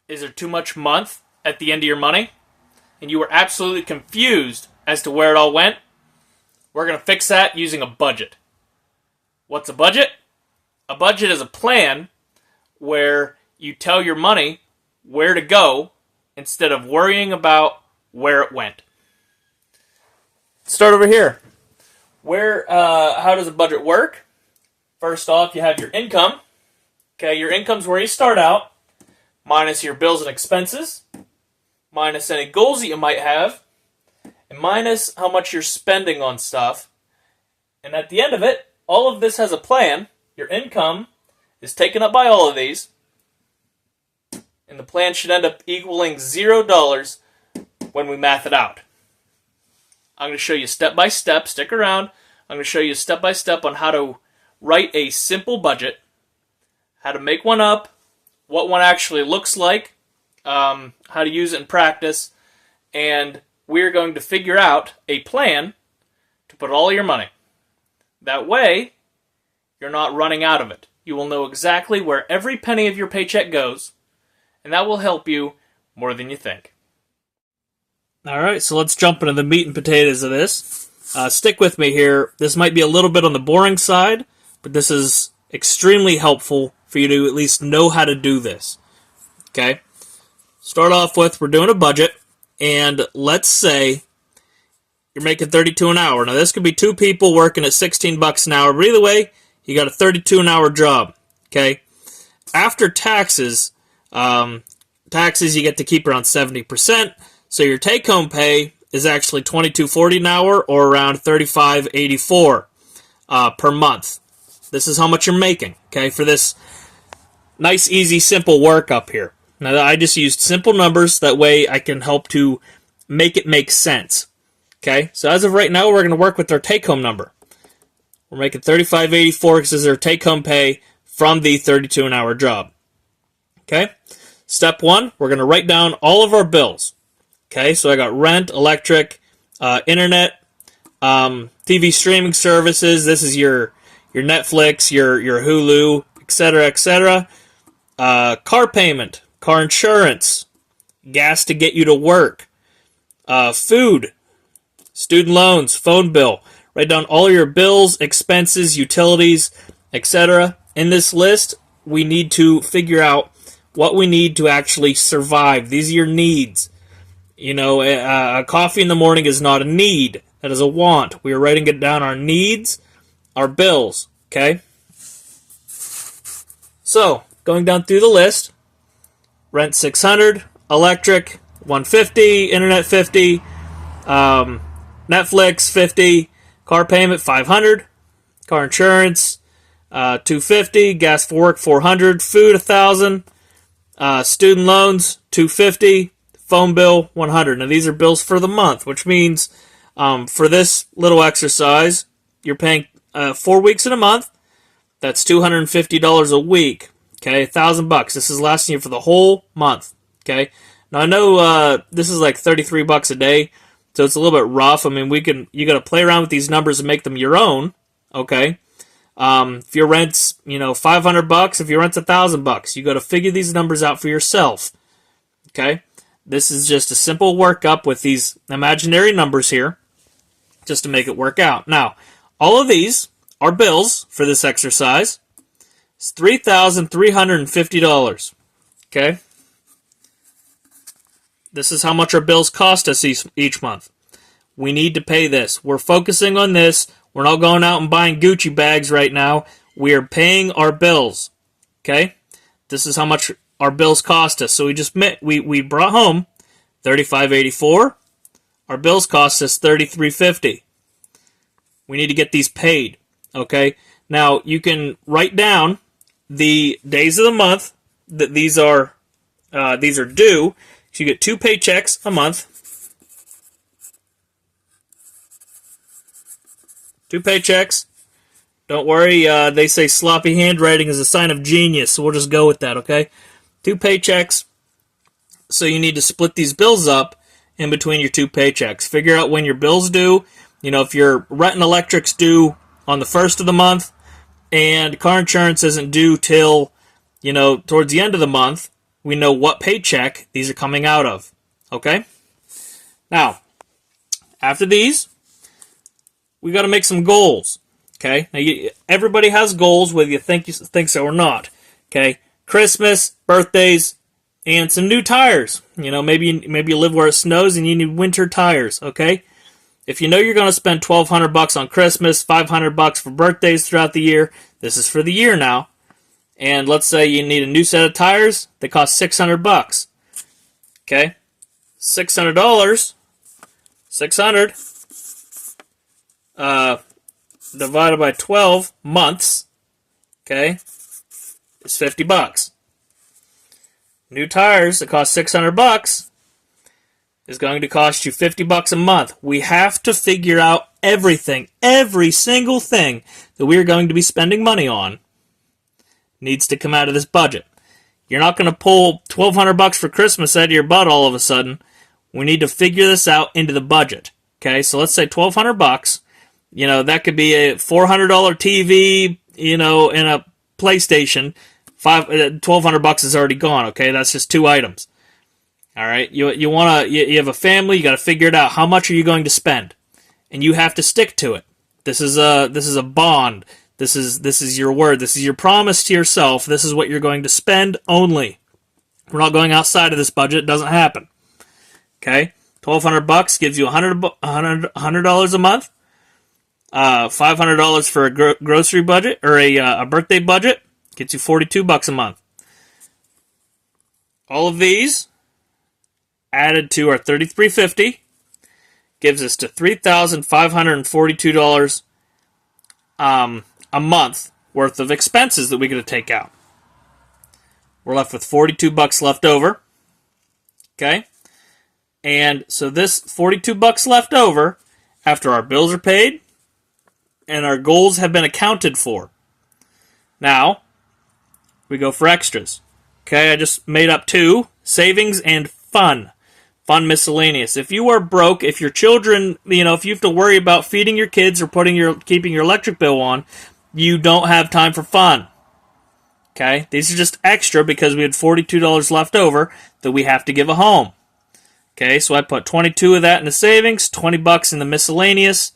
Is there too much month at the end of your money? And you were absolutely confused as to where it all went? We're going to fix that using a budget. What's a budget? A budget is a plan where you tell your money where to go instead of worrying about where it went. Start over here. How does a budget work? First off, you have your income. Okay, your income's where you start out, minus your bills and expenses, minus any goals that you might have, and minus how much you're spending on stuff. And at the end of it, all of this has a plan. Your income is taken up by all of these, and the plan should end up equaling $0 when we math it out. I'm going to show you step by step. Stick around. I'm going to show you step by step on how to write a simple budget, how to make one up, what one actually looks like, how to use it in practice, and we're going to figure out a plan to put all your money. That way, you're not running out of it. You will know exactly where every penny of your paycheck goes, and that will help you more than you think. Alright, so let's jump into the meat and potatoes of this. Stick with me here. This might be a little bit on the boring side, but this is extremely helpful for you to at least know how to do this. Okay? Start off with, we're doing a budget, and let's say you're making $32 an hour. Now, this could be two people working at $16 an hour, but either way, you got a $32 an hour job. Okay? After taxes, you get to keep around 70%. So your take-home pay is actually $22.40 an hour, or around $35.84 per month. This is how much you're making, okay, for this nice, easy, simple work up here. Now, I just used simple numbers. That way I can help to make it make sense. Okay, so as of right now, we're going to work with our take-home number. We're making $35.84 because this is our take-home pay from the 32 an hour job. Okay, step one, we're going to write down all of our bills. Okay, so I got rent, electric, internet, TV streaming services. This is your Netflix, your Hulu, etc., etc. Car payment, car insurance, gas to get you to work, food, student loans, phone bill. Write down all your bills, expenses, utilities, etc. In this list, we need to figure out what we need to actually survive. These are your needs. You know, a coffee in the morning is not a need. That is a want. We are writing it down, our needs, our bills, okay? So, going down through the list, rent $600, electric $150, internet $50, Netflix $50, car payment $500, car insurance $250, gas for work $400, food $1,000, student loans $250, phone bill $100. Now these are bills for the month, which means for this little exercise, you're paying 4 weeks in a month. That's $250 a week. Okay, $1,000. This is lasting you for the whole month. Okay. Now I know this is like $33 a day, so it's a little bit rough. I mean, you got to play around with these numbers and make them your own. Okay. If your rent's $500, if your rent's $1,000, you got to figure these numbers out for yourself. Okay. This is just a simple workup with these imaginary numbers here, just to make it work out. Now, all of these are bills for this exercise. It's $3,350. Okay? This is how much our bills cost us each month. We need to pay this. We're focusing on this. We're not going out and buying Gucci bags right now. We are paying our bills. Okay? This is how much our bills cost us. So we brought home $35.84. Our bills cost us $33.50. We need to get these paid. Okay? Now, you can write down the days of the month that these are due. So you get 2 paychecks a month. 2 paychecks. Don't worry, they say sloppy handwriting is a sign of genius, so we'll just go with that, okay? 2 paychecks. So you need to split these bills up in between your 2 paychecks. Figure out when your bills due. You know, if your rent and electric's due on the 1st of the month, and car insurance isn't due till, towards the end of the month, we know what paycheck these are coming out of. Okay? Now, after these, we got to make some goals. Okay? Now, everybody has goals, whether you think so or not. Okay? Christmas, birthdays, and some new tires. You know, maybe you live where it snows and you need winter tires. Okay? If you know you're going to spend $1,200 on Christmas, $500 for birthdays throughout the year, this is for the year now. And let's say you need a new set of tires, they cost $600. Okay? $600, 600 divided by 12 months, okay, is $50. New tires that cost $600 is going to cost you $50 a month. We have to figure out everything, every single thing that we are going to be spending money on needs to come out of this budget. You're not going to pull $1,200 for Christmas out of your butt all of a sudden. We need to figure this out into the budget. Okay, so let's say $1,200. You know, that could be a $400 TV, you know, and a PlayStation. $1,200 is already gone. Okay, that's just 2 items. All right, you have a family. You got to figure it out. How much are you going to spend? And you have to stick to it. This is a bond. This is your word. This is your promise to yourself. This is what you're going to spend only. We're not going outside of this budget. It doesn't happen. Okay, $1,200 gives you $100 a month. $500 for a grocery budget or a birthday budget gets you $42 a month. All of these added to our $3,350 gives us to $3,542 a month worth of expenses that we got to take out. We're left with $42 left over. Okay? And so this $42 left over, after our bills are paid and our goals have been accounted for. Now, we go for extras. Okay, I just made up 2, savings and fun. Fun miscellaneous. If you are broke, if your children, you know, if you have to worry about feeding your kids or keeping your electric bill on, you don't have time for fun. Okay, these are just extra because we had $42 left over that we have to give a home. Okay, so I put 22 of that in the savings, $20 in the miscellaneous.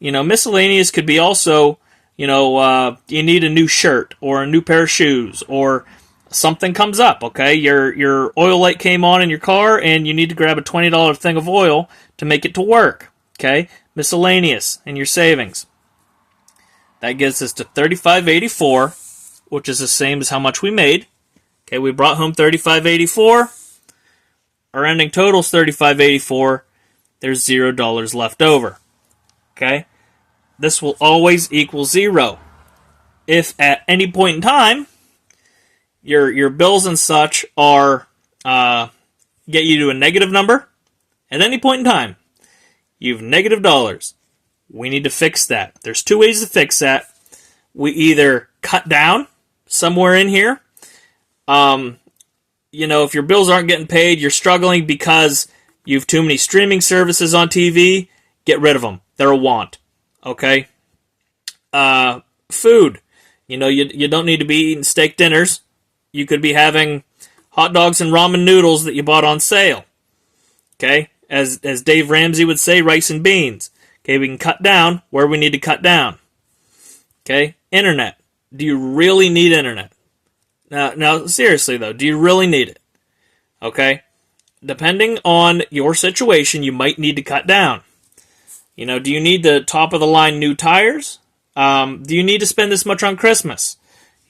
You know, miscellaneous could be also, you know, you need a new shirt or a new pair of shoes or something comes up, okay? Your oil light came on in your car and you need to grab a $20 thing of oil to make it to work, okay? Miscellaneous in your savings. That gets us to $35.84, which is the same as how much we made. Okay, we brought home $35.84. Our ending total is $35.84. There's $0 left over. Okay? This will always equal 0. If at any point in time your bills and such are get you to a negative number, at any point in time, you've negative dollars. We need to fix that. There's 2 ways to fix that. We either cut down somewhere in here. You know, if your bills aren't getting paid, you're struggling because you have too many streaming services on TV, get rid of them. They're a want. Okay? Food. You know, you don't need to be eating steak dinners. You could be having hot dogs and ramen noodles that you bought on sale. Okay? As Dave Ramsey would say, rice and beans. Okay, we can cut down where we need to cut down. Okay? Internet. Do you really need internet? Now, seriously though, do you really need it? Okay? Depending on your situation, you might need to cut down. You know, do you need the top-of-the-line new tires? Do you need to spend this much on Christmas?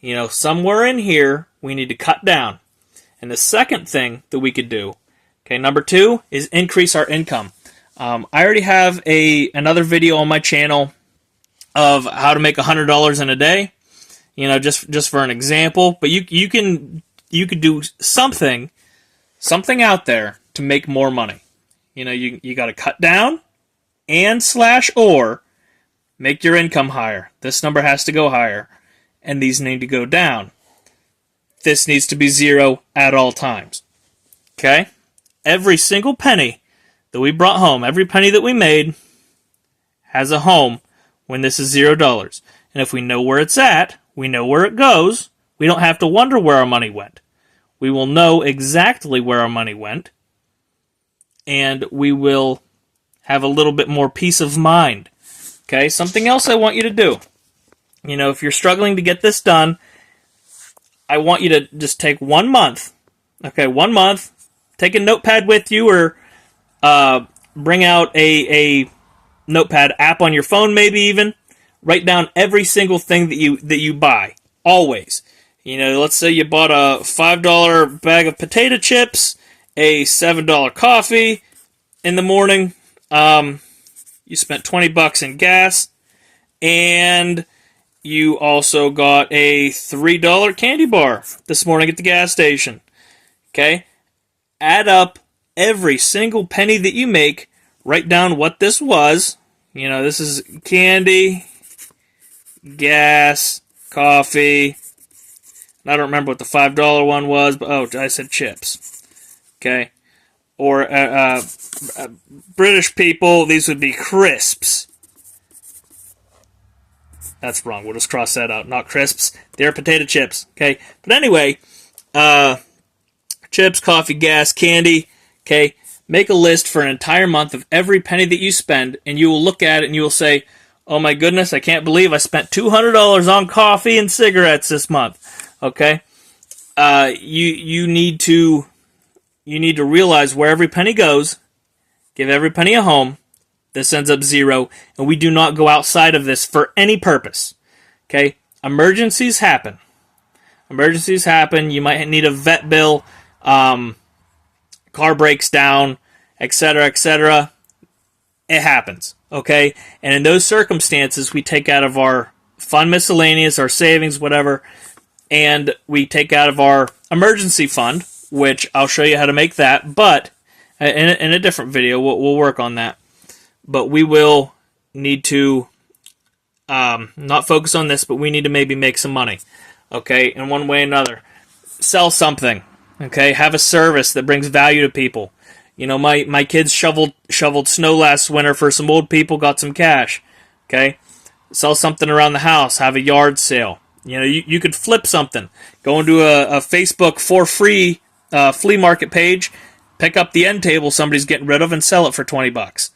You know, somewhere in here, we need to cut down. And the second thing that we could do, okay, number 2, is increase our income. I already have another video on my channel of how to make $100 in a day. You know, just for an example, but you could do something out there to make more money. You know, you got to cut down and /or make your income higher. This number has to go higher, and these need to go down. This needs to be 0 at all times. Okay? Every single penny that we brought home, every penny that we made, has a home when this is $0. And if we know where it's at, we know where it goes, we don't have to wonder where our money went. We will know exactly where our money went, and we will have a little bit more peace of mind. Okay, something else I want you to do. If you're struggling to get this done, I want you to just take 1 month. Okay, 1 month. Take a notepad with you, or bring out a notepad app on your phone, maybe even. Write down every single thing that you buy. Always. Let's say you bought a $5 bag of potato chips, a $7 coffee in the morning. You spent $20 in gas, and you also got a $3 candy bar this morning at the gas station. Okay? Add up every single penny that you make. Write down what this was. This is candy, gas, coffee. I don't remember what the $5 one was, but I said chips. Okay? Or British people, these would be crisps. That's wrong. We'll just cross that out. Not crisps. They're potato chips. Okay? But anyway, chips, coffee, gas, candy. Okay? Make a list for an entire month of every penny that you spend, and you will look at it and you will say, oh my goodness, I can't believe I spent $200 on coffee and cigarettes this month. Okay? You need to realize where every penny goes, give every penny a home. This ends up zero, and we do not go outside of this for any purpose. Okay? Emergencies happen. You might need a vet bill, car breaks down, etc., etc. It happens. Okay? And in those circumstances, we take out of our fund miscellaneous, our savings, whatever, and we take out of our emergency fund, which I'll show you how to make that, but in a different video, we'll work on that. But we will need to not focus on this, but we need to maybe make some money, okay, in one way or another. Sell something, okay? Have a service that brings value to people. My kids shoveled snow last winter for some old people, got some cash, okay? Sell something around the house, have a yard sale. You could flip something. Go into a Facebook for free flea market page, pick up the end table somebody's getting rid of, and sell it for $20.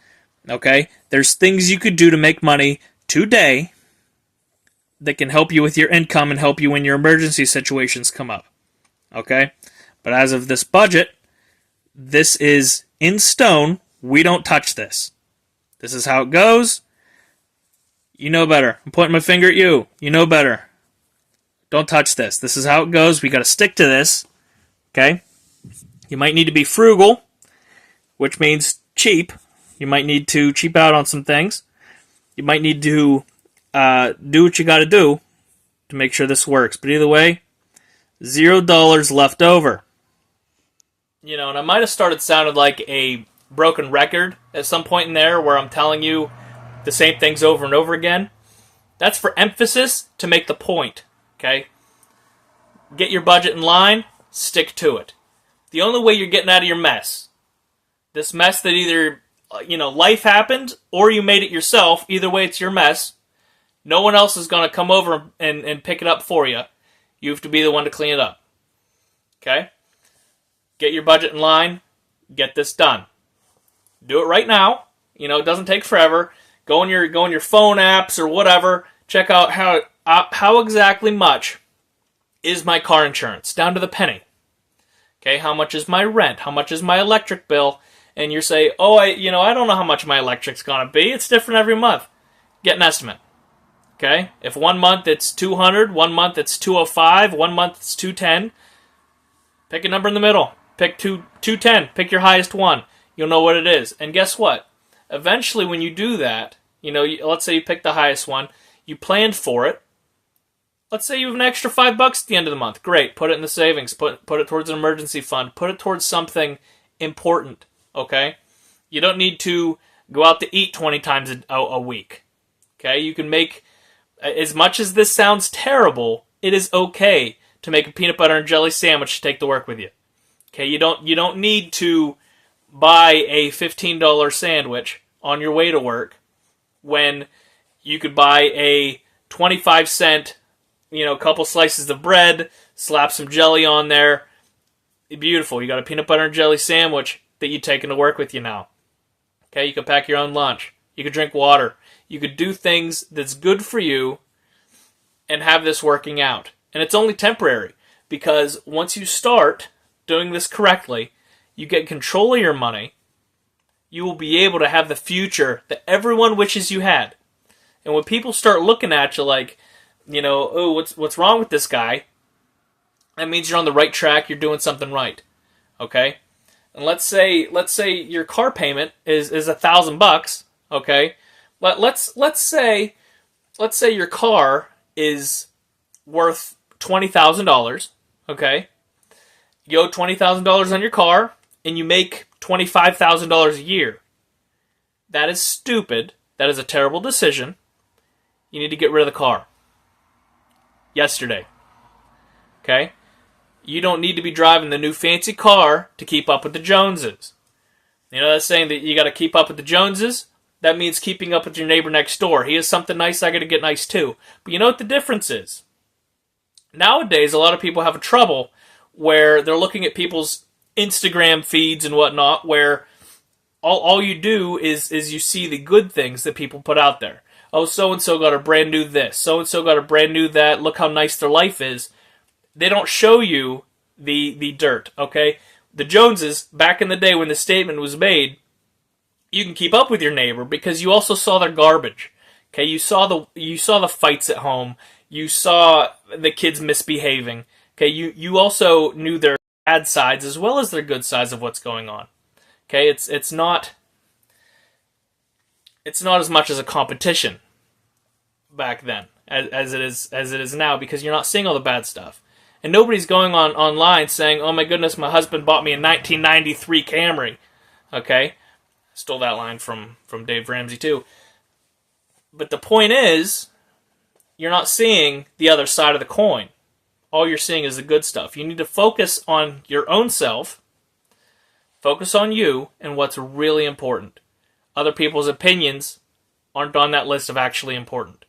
Okay? There's things you could do to make money today that can help you with your income and help you when your emergency situations come up. Okay? But as of this budget, this is in stone. We don't touch this. This is how it goes. You know better. I'm pointing my finger at you. You know better. Don't touch this. This is how it goes. We got to stick to this. Okay? You might need to be frugal, which means cheap. You might need to cheap out on some things. You might need to do what you got to do to make sure this works. But either way, $0 left over. And I might have started sounding like a broken record at some point in there where I'm telling you the same things over and over again. That's for emphasis to make the point. Okay? Get your budget in line, stick to it. The only way you're getting out of your mess, this mess that either, life happened or you made it yourself, either way it's your mess. No one else is going to come over and pick it up for you. You have to be the one to clean it up. Okay? Get your budget in line, get this done. Do it right now. It doesn't take forever. Go in your phone apps or whatever, check out how exactly much is my car insurance, down to the penny. Okay, how much is my rent? How much is my electric bill? And you say, I don't know how much my electric's going to be. It's different every month. Get an estimate. Okay? If 1 month it's $200, 1 month it's $205, 1 month it's $210, pick a number in the middle. Pick $210. Pick your highest one. You'll know what it is. And guess what? Eventually when you do that, let's say you pick the highest one, you planned for it. Let's say you have an extra $5 at the end of the month. Great. Put it in the savings. Put it towards an emergency fund. Put it towards something important. Okay? You don't need to go out to eat 20 times a week. Okay? You can make, as much as this sounds terrible, it is okay to make a peanut butter and jelly sandwich to take to work with you. Okay? You don't need to buy a $15 sandwich on your way to work when you could buy a 25-cent couple slices of bread, slap some jelly on there, Beautiful. You got a peanut butter and jelly sandwich that you're taking to work with you now. Okay, you can pack your own lunch. You could drink water. You could do things that's good for you and have this working out. And it's only temporary, because once you start doing this correctly, you get control of your money, you will be able to have the future that everyone wishes you had. And when people start looking at you like, oh, what's wrong with this guy? That means you're on the right track, you're doing something right. Okay? And let's say your car payment is $1,000, okay? Let's say your car is worth $20,000, okay? You owe $20,000 on your car, and you make $25,000 a year. That is stupid. That is a terrible decision. You need to get rid of the car. Yesterday. Okay? You don't need to be driving the new fancy car to keep up with the Joneses. You know that saying that you got to keep up with the Joneses? That means keeping up with your neighbor next door. He has something nice, I got to get nice too. But you know what the difference is? Nowadays, a lot of people have trouble where they're looking at people's Instagram feeds and whatnot, where all you do is you see the good things that people put out there. Oh, so-and-so got a brand new this. So-and-so got a brand new that. Look how nice their life is. They don't show you the dirt, okay? The Joneses, back in the day when the statement was made, you can keep up with your neighbor because you also saw their garbage. Okay, you saw the fights at home. You saw the kids misbehaving. Okay, you also knew their bad sides as well as their good sides of what's going on. Okay, it's not as much as a competition back then as it is now, because you're not seeing all the bad stuff. And nobody's going online saying, "Oh my goodness, my husband bought me a 1993 Camry." Okay? Stole that line from Dave Ramsey too. But the point is, you're not seeing the other side of the coin. All you're seeing is the good stuff. You need to focus on your own self, focus on you, and what's really important. Other people's opinions aren't on that list of actually important.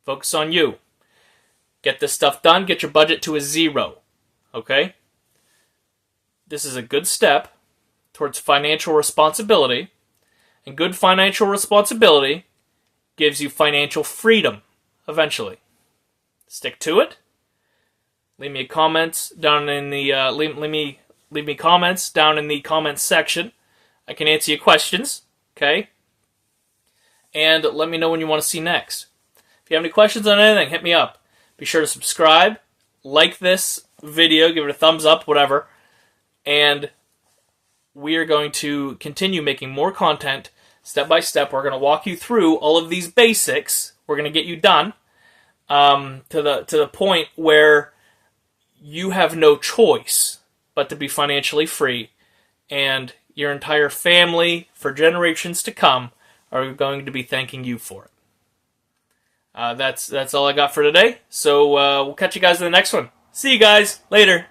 Focus on you. Get this stuff done, get your budget to a 0. Okay? This is a good step towards financial responsibility, and good financial responsibility gives you financial freedom eventually. Stick to it. Leave me comments down in the leave me comments down in the comments section. I can answer your questions, okay? And let me know when you want to see next. If you have any questions on anything, hit me up. Be sure to subscribe, like this video, give it a thumbs up, whatever. And we are going to continue making more content step by step. We're going to walk you through all of these basics. We're going to get you done to the point where you have no choice but to be financially free, and your entire family for generations to come are going to be thanking you for it. That's all I got for today. So we'll catch you guys in the next one. See you guys later.